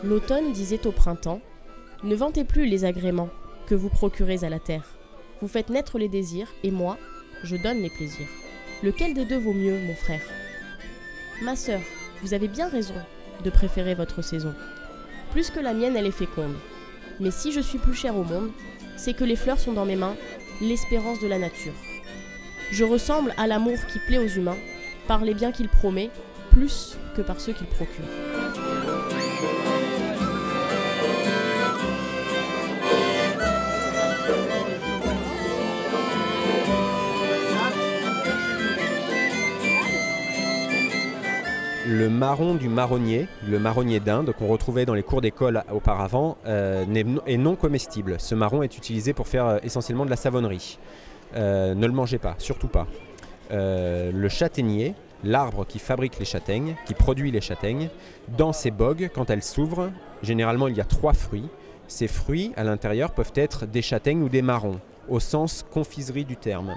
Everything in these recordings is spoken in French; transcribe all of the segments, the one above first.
L'automne disait au printemps : ne vantez plus les agréments que vous procurez à la terre. Vous faites naître les désirs, et moi, je donne les plaisirs. Lequel des deux vaut mieux, mon frère ? Ma sœur, vous avez bien raison de préférer votre saison. Plus que la mienne, elle est féconde. Mais si je suis plus chère au monde, c'est que les fleurs sont dans mes mains, l'espérance de la nature. Je ressemble à l'amour qui plaît aux humains, par les biens qu'il promet, plus que par ceux qu'il procure. Le marron du marronnier, le marronnier d'Inde qu'on retrouvait dans les cours d'école auparavant, est non comestible. Ce marron est utilisé pour faire essentiellement de la savonnerie. Ne le mangez pas, surtout pas. Le châtaignier, l'arbre qui fabrique les châtaignes, qui produit les châtaignes, dans ses bogues, quand elles s'ouvrent, généralement il y a 3 fruits. Ces fruits, à l'intérieur, peuvent être des châtaignes ou des marrons, au sens confiserie du terme.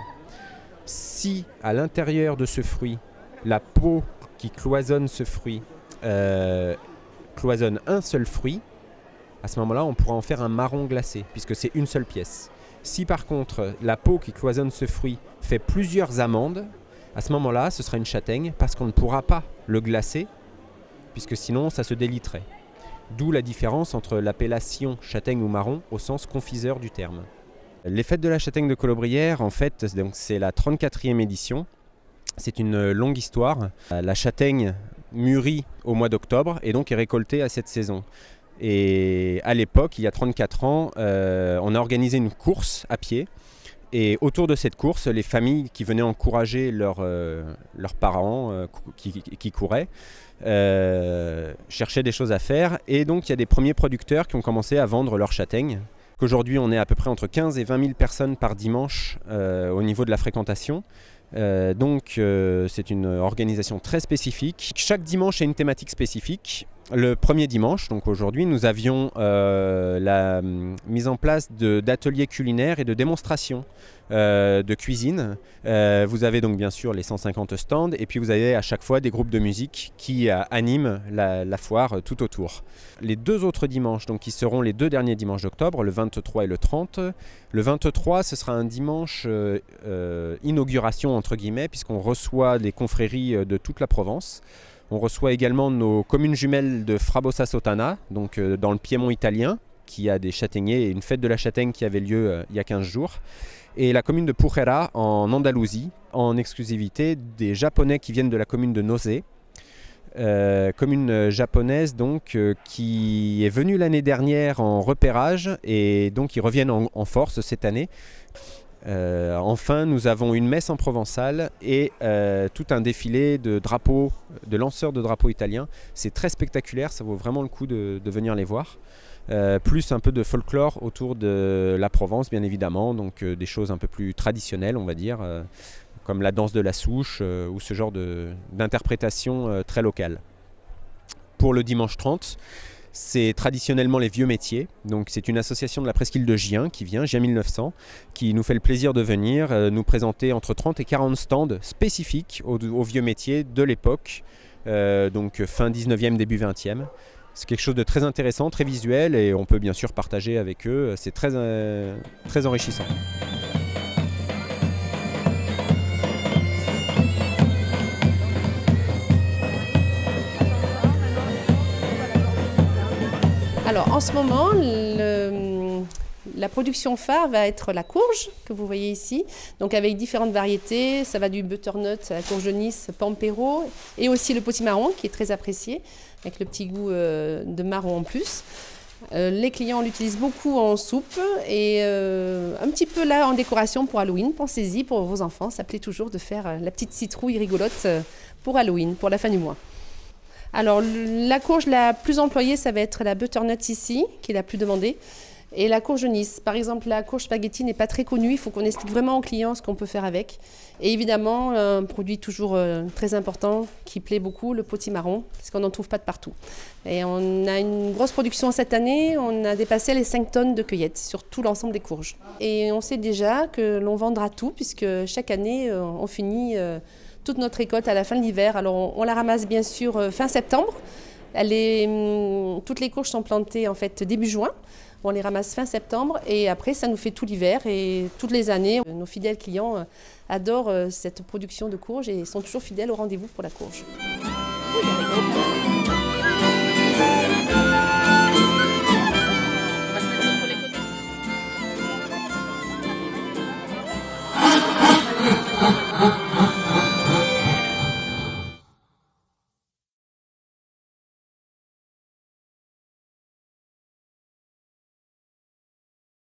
Si, à l'intérieur de ce fruit, la peau qui cloisonne ce fruit cloisonne un seul fruit, à ce moment-là, on pourra en faire un marron glacé, puisque c'est une seule pièce. Si par contre, la peau qui cloisonne ce fruit fait plusieurs amandes, à ce moment-là, ce sera une châtaigne, parce qu'on ne pourra pas le glacer, puisque sinon, ça se déliterait. D'où la différence entre l'appellation châtaigne ou marron au sens confiseur du terme. Les fêtes de la châtaigne de Colobrières, en fait, c'est la 34e édition. C'est une longue histoire. La châtaigne mûrit au mois d'octobre et donc est récoltée à cette saison. Et à l'époque, il y a 34 ans, on a organisé une course à pied. Et autour de cette course, les familles qui venaient encourager leurs parents qui couraient cherchaient des choses à faire. Et donc, il y a des premiers producteurs qui ont commencé à vendre leurs châtaignes. Aujourd'hui, on est à peu près entre 15 et 20 000 personnes par dimanche au niveau de la fréquentation. Donc c'est une organisation très spécifique. Chaque dimanche a une thématique spécifique. Le premier dimanche, donc aujourd'hui, nous avions la mise en place d'ateliers culinaires et de démonstrations de cuisine. Vous avez donc bien sûr les 150 stands et puis vous avez à chaque fois des groupes de musique qui animent la foire tout autour. Les 2 autres dimanches, donc qui seront les 2 derniers dimanches d'octobre, le 23 et le 30. Le 23, ce sera un dimanche inauguration entre guillemets, puisqu'on reçoit les confréries de toute la Provence. On reçoit également nos communes jumelles de Frabossa Sotana, donc dans le Piémont italien, qui a des châtaigniers et une fête de la châtaigne qui avait lieu il y a 15 jours. Et la commune de Pujera en Andalousie, en exclusivité des Japonais qui viennent de la commune de Nosé. Commune japonaise donc qui est venue l'année dernière en repérage et donc ils reviennent en force cette année. Enfin, nous avons une messe en provençal et tout un défilé de drapeaux, de lanceurs de drapeaux italiens. C'est très spectaculaire, ça vaut vraiment le coup de venir les voir. Plus un peu de folklore autour de la Provence, bien évidemment, donc des choses un peu plus traditionnelles, on va dire, comme la danse de la souche ou ce genre d'interprétation très locale. Pour le dimanche 30, c'est traditionnellement les vieux métiers, donc c'est une association de la presqu'île de Gien qui vient, Gien 1900, qui nous fait le plaisir de venir nous présenter entre 30 et 40 stands spécifiques aux vieux métiers de l'époque, donc fin 19e, début 20e. C'est quelque chose de très intéressant, très visuel et on peut bien sûr partager avec eux, c'est très enrichissant. Alors en ce moment, la production phare va être la courge que vous voyez ici, donc avec différentes variétés. Ça va du butternut à la courge de Nice, pampero et aussi le potimarron qui est très apprécié avec le petit goût de marron en plus. Les clients l'utilisent beaucoup en soupe et un petit peu là en décoration pour Halloween. Pensez-y pour vos enfants, ça plaît toujours de faire la petite citrouille rigolote pour Halloween, pour la fin du mois. Alors, la courge la plus employée, ça va être la butternut ici, qui est la plus demandée, et la courge Nice. Par exemple, la courge spaghetti n'est pas très connue, il faut qu'on explique vraiment aux clients ce qu'on peut faire avec. Et évidemment, un produit toujours très important qui plaît beaucoup, le potimarron, parce qu'on n'en trouve pas de partout. Et on a une grosse production cette année, on a dépassé les 5 tonnes de cueillettes sur tout l'ensemble des courges. Et on sait déjà que l'on vendra tout, puisque chaque année, on finit toute notre récolte à la fin de l'hiver. Alors on la ramasse bien sûr fin septembre. Elle est Donc toutes les courges sont plantées en fait début juin. On les ramasse fin septembre et après ça nous fait tout l'hiver et toutes les années. Nos fidèles clients adorent cette production de courges et sont toujours fidèles au rendez-vous pour la courge.